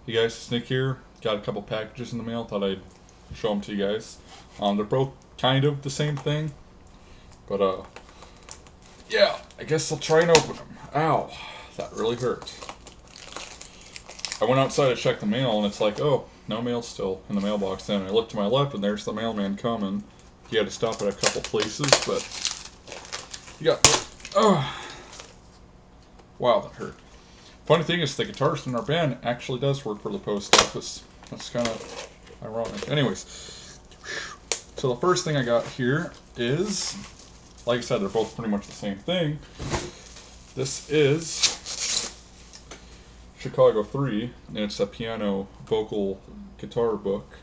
Hey guys, it's Nick here. Got a couple packages in the mail. Thought I'd show them to you guys. They're both kind of the same thing, but yeah. I guess I'll try and open them. Ow, that really hurt. I went outside to check the mail, and it's like, oh, no mail still in the mailbox. Then I looked to my left, and there's the mailman coming. He had to stop at a couple places, but yeah. Oh, wow, that hurt. Funny thing is, the guitarist in our band actually does work for the post office. That's kind of ironic. Anyways, so the first thing I got here is, like I said, they're both pretty much the same thing. This is Chicago 3, and it's a piano, vocal, guitar book.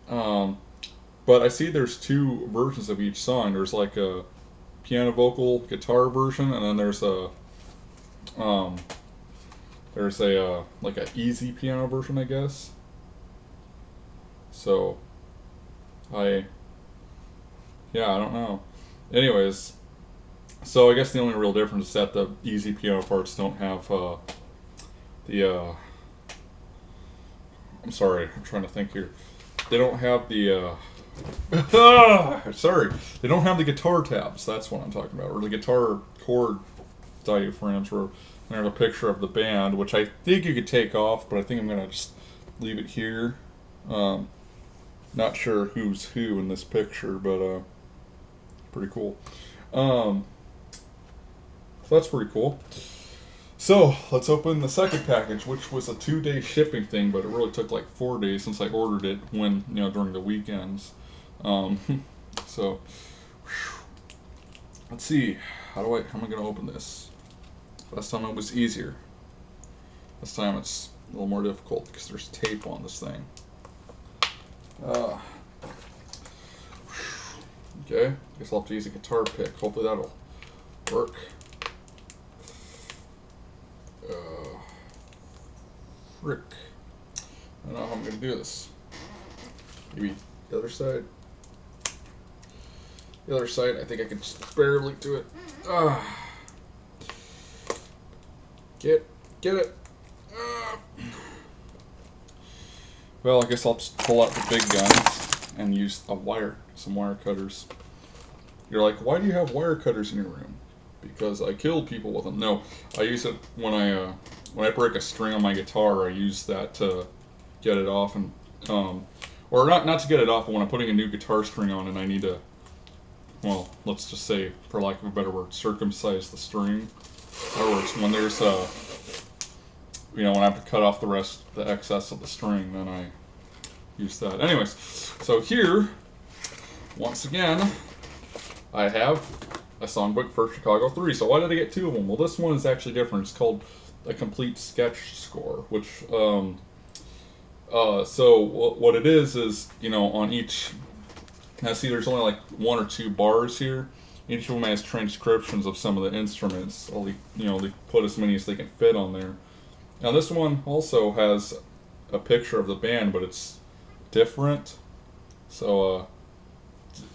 Um, but I see there's two versions of each song. There's like a piano, vocal, guitar version, and then um, there's a like a easy piano version, I guess. So I yeah, I don't know. Anyways, so I guess the only real difference is that the easy piano parts don't have the I'm sorry, I'm trying to think here. They don't have the sorry, they don't have the guitar tabs. That's what I'm talking about, or the guitar chord diaphragms. Where there's a picture of the band, which I think you could take off, but I think I'm gonna just leave it here. Um, Not sure who's who in this picture, but pretty cool. Um, so that's pretty cool. So let's open the second package, which was a 2 day shipping thing, but it really took like 4 days since I ordered it when during the weekends. Um, so let's see, how am I gonna open this? Last time it was easier. This time it's a little more difficult because there's tape on this thing. Uh, okay, guess I'll have to use a guitar pick. Hopefully that'll work. Uh, Frick. I don't know how I'm gonna do this. Maybe the other side. The other side, I think I can just barely do it. Get it. Ah. Well, I guess I'll just pull out the big guns and use some wire cutters. You're like, why do you have wire cutters in your room? Because I kill people with them. No, I use it when I break a string on my guitar. I use that to get it off, and or not to get it off, but when I'm putting a new guitar string on and I need to, well, let's just say, for lack of a better word, circumcise the string. In other words, when there's when I have to cut off the excess of the string, then I use that. Anyways, so here, once again, I have a songbook for Chicago 3. So why did I get two of them? Well, this one is actually different. It's called A Complete Sketch Score, which, so what it is, on each, now see there's only like one or two bars here. Each of them has transcriptions of some of the instruments. They put as many as they can fit on there. Now this one also has a picture of the band, but it's different. So,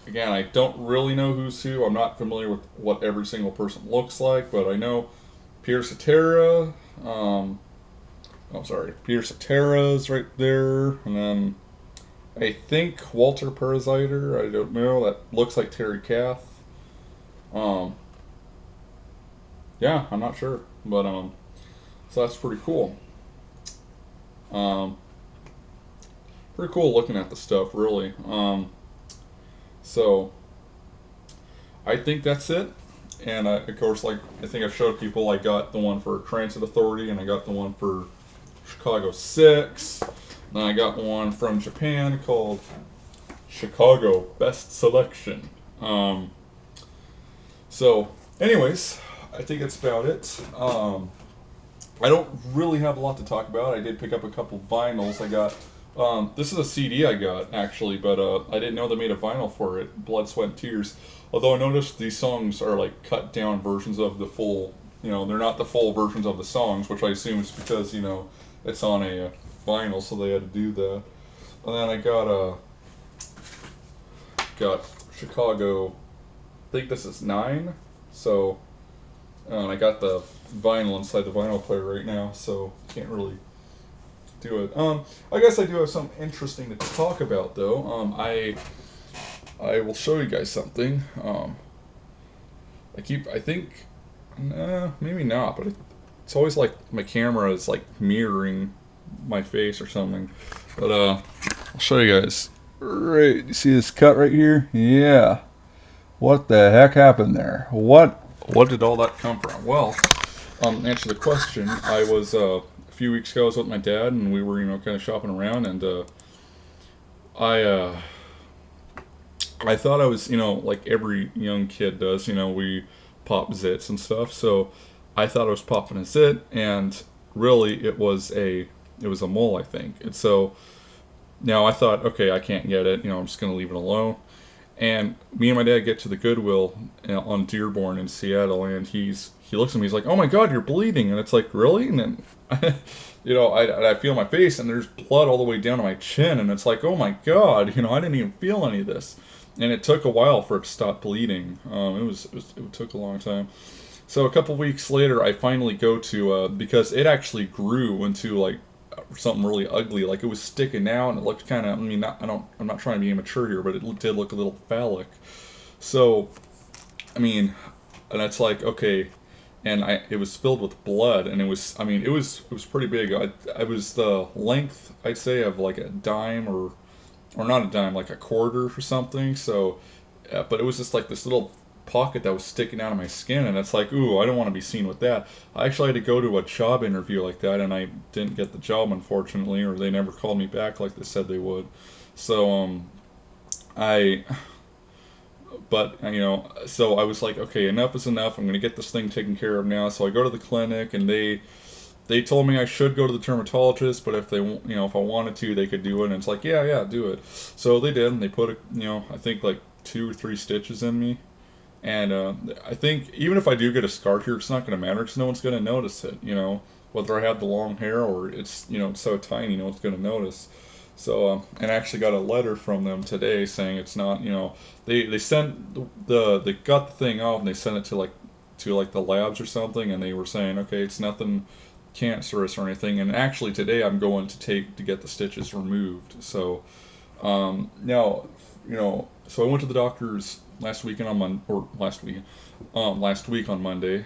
again, I don't really know who's who. I'm not familiar with what every single person looks like, but I know Peter Cetera. Peter Cetera's right there, and then I think Walter Parasiter. I don't know. That looks like Terry Kath. Um, yeah, I'm not sure, but so that's pretty cool. Um, Pretty cool looking at the stuff, really. So I think that's it. And of course, like I think I've showed people, I got the one for Transit Authority, and I got the one for Chicago 6. Then I got one from Japan called Chicago Best Selection. So, anyways, I think that's about it. I don't really have a lot to talk about. I did pick up a couple vinyls. I got this is a CD I got actually, but I didn't know they made a vinyl for it. Blood, Sweat, and Tears. Although I noticed these songs are like cut down versions of the full. They're not the full versions of the songs, which I assume is because it's on a vinyl, so they had to do that. And then I got Chicago. I think this is 9. So, and I got the vinyl inside the vinyl player right now, so can't really do it. I guess I do have something interesting to talk about though. I will show you guys something. I think, maybe not, but it's always like my camera is like mirroring my face or something. But I'll show you guys. Right, you see this cut right here? Yeah. What the heck happened there? What did all that come from? Well, answer the question. I was a few weeks ago. I was with my dad, and we were kind of shopping around, and I I thought I was like every young kid does. We pop zits and stuff. So I thought I was popping a zit, and really it was a mole, I think. And so now I thought, okay, I can't get it. I'm just gonna leave it alone. And me and my dad get to the Goodwill on Dearborn in Seattle, and he looks at me. He's like, "Oh my God, you're bleeding!" And it's like, "Really?" And then, I feel my face, and there's blood all the way down to my chin, and it's like, "Oh my God!" I didn't even feel any of this, and it took a while for it to stop bleeding. It took a long time. So a couple weeks later, I finally go to because it actually grew into like something really ugly. Like it was sticking out, and it looked kind of. I mean, I'm not trying to be immature here, but it did look a little phallic. So, I mean, and it's like okay, and it was filled with blood, and it was. I mean, it was pretty big. I was the length I'd say of like a dime or not a dime, like a quarter or something. So, but it was just like this little pocket that was sticking out of my skin, and it's like, ooh, I don't want to be seen with that. I actually had to go to a job interview like that, and I didn't get the job, unfortunately, or they never called me back like they said they would. So, I, but so I was like, okay, enough is enough. I'm gonna get this thing taken care of now. So I go to the clinic, and they told me I should go to the dermatologist, but if I wanted to, they could do it. And it's like, yeah, yeah, do it. So they did, and they put I think like 2 or 3 stitches in me. And I think even if I do get a scar here, it's not going to matter because no one's going to notice it. Whether I have the long hair or it's so tiny, no one's going to notice. So and I actually got a letter from them today saying it's not. They sent they got the thing off and they sent it to like the labs or something, and they were saying okay, it's nothing cancerous or anything. And actually today I'm going to get the stitches removed. So now, so I went to the doctor's last week on Monday.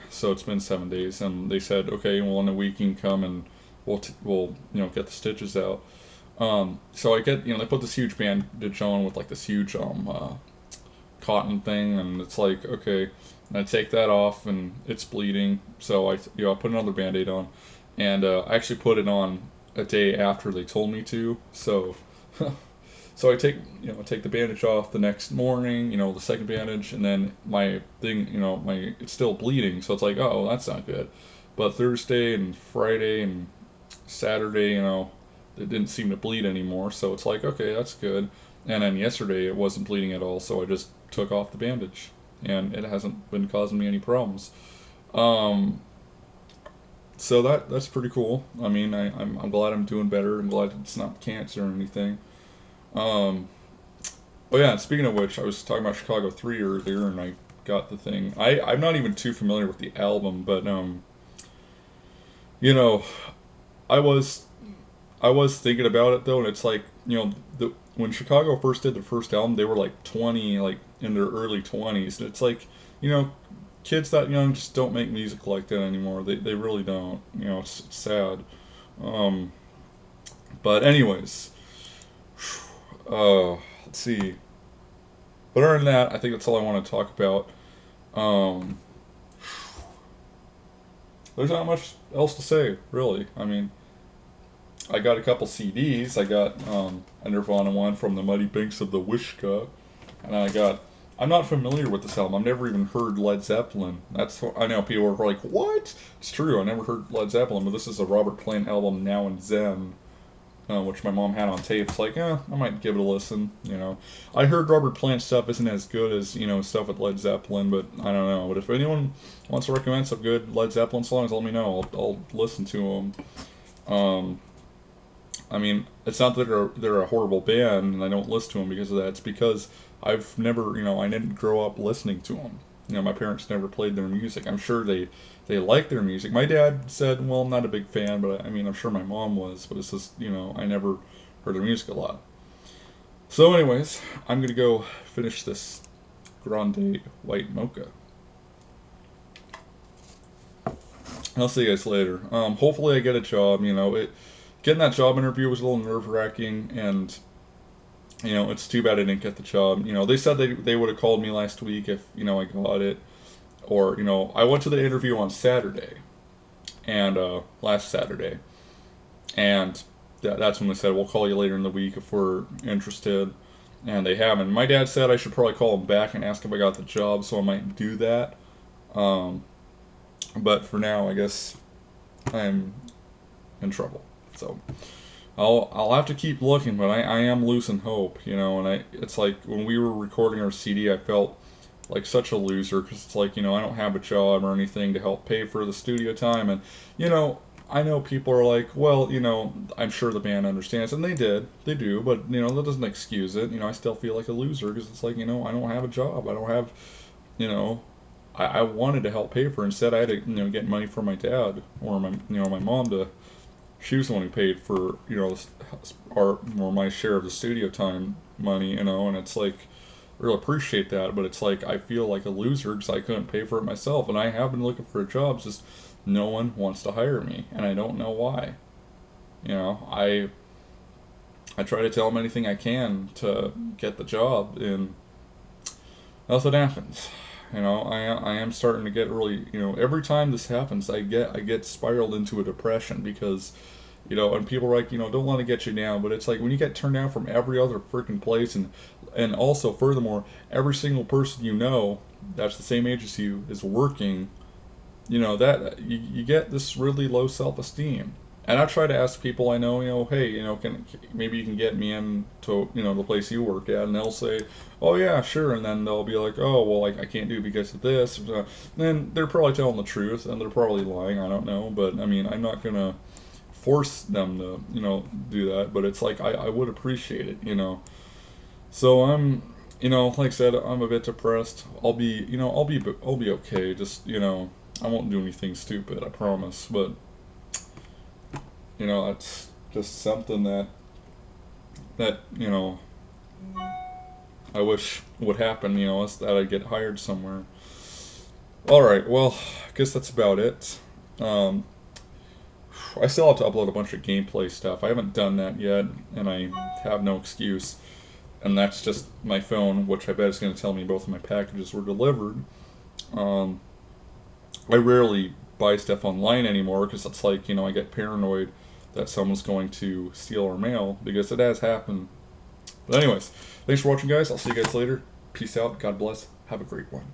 So it's been 7 days, and they said, okay, well, in a week you can come and we'll get the stitches out. So I get, they put this huge bandage on with like this huge cotton thing, and it's like, okay, and I take that off, and it's bleeding. So I put another band-aid on, and I actually put it on a day after they told me to. So So I take the bandage off the next morning, the second bandage, and then my thing, it's still bleeding. So it's like, oh, that's not good. But Thursday and Friday and Saturday, it didn't seem to bleed anymore. So it's like, okay, that's good. And then yesterday it wasn't bleeding at all. So I just took off the bandage, and it hasn't been causing me any problems. Um, so that's pretty cool. I mean, I'm glad I'm doing better. I'm glad it's not cancer or anything. Um, Oh yeah, and speaking of which, I was talking about Chicago 3 earlier, and I got the thing. I'm not even too familiar with the album, but you know, I was I was thinking about it though, and it's like when Chicago first did their first album, they were like 20, like in their early 20s, and it's like you know, kids that young just don't make music like that anymore. They really don't. It's sad. Um, but anyways, let's see. But other than that, I think that's all I want to talk about. Um, there's not much else to say, really. I mean, I got a couple CDs. I got a Nirvana one from the Mighty Banks of the Wishka, and I'm not familiar with this album. I've never even heard Led Zeppelin. I know people are like, "What?" It's true. I never heard Led Zeppelin, but this is a Robert Plant album, Now and Zen, which my mom had on tape. It's like, I might give it a listen. I heard Robert Plant stuff isn't as good as stuff with Led Zeppelin, but I don't know. But if anyone wants to recommend some good Led Zeppelin songs, let me know. I'll listen to them. Um, I mean, it's not that they're a horrible band and I don't listen to them because of that. It's because I've never, I didn't grow up listening to them. my parents never played their music. I'm sure they like their music. My dad said, well, I'm not a big fan, but I mean, I'm sure my mom was, but it's just, I never heard their music a lot. So, anyways, I'm gonna go finish this grande white mocha. I'll see you guys later. Hopefully, I get a job. Getting that job interview was a little nerve wracking, and it's too bad I didn't get the job. They said they would have called me last week if I got it, or I went to the interview on Saturday, and last Saturday, and that's when they said we'll call you later in the week if we're interested, and they haven't. My dad said I should probably call him back and ask if I got the job, so I might do that. Um, but for now, I guess I'm in trouble. So I'll have to keep looking, but I am losing hope, and it's like when we were recording our CD, I felt like such a loser because it's like, I don't have a job or anything to help pay for the studio time, and I know people are like, well, I'm sure the band understands, and they do, but that doesn't excuse it. I still feel like a loser because it's like, I don't have a job, I don't have, you know, I wanted to help pay for it. Instead, I had to, get money from my dad or my mom to. She was the one who paid for, our or my share of the studio time money, and it's like, I really appreciate that, but it's like I feel like a loser because I couldn't pay for it myself, and I have been looking for jobs, just no one wants to hire me, and I don't know why. I try to tell them anything I can to get the job, and nothing happens. I am starting to get really, every time this happens, I get spiraled into a depression because, and people are like, don't let it get you down, but it's like when you get turned down from every other freaking place, and also furthermore, every single person that's the same age as you is working, that you get this really low self-esteem. And I try to ask people I know, hey, can maybe you can get me into, the place you work at, and they'll say, oh yeah, sure, and then they'll be like, oh well, I can't do it because of this. Then they're probably telling the truth, and they're probably lying. I don't know, but I mean, I'm not gonna force them to, do that. But it's like I would appreciate it. So I'm, like I said, I'm a bit depressed. I'll be okay. Just I won't do anything stupid. I promise. But it's just something that I wish would happen. Is that I get hired somewhere. All right. Well, I guess that's about it. Um, I still have to upload a bunch of gameplay stuff. I haven't done that yet, and I have no excuse. And that's just my phone, which I bet is going to tell me both of my packages were delivered. Um, I rarely buy stuff online anymore because it's like, I get paranoid that someone's going to steal our mail because it has happened. But anyways, thanks for watching, guys. I'll see you guys later. Peace out. God bless. Have a great one.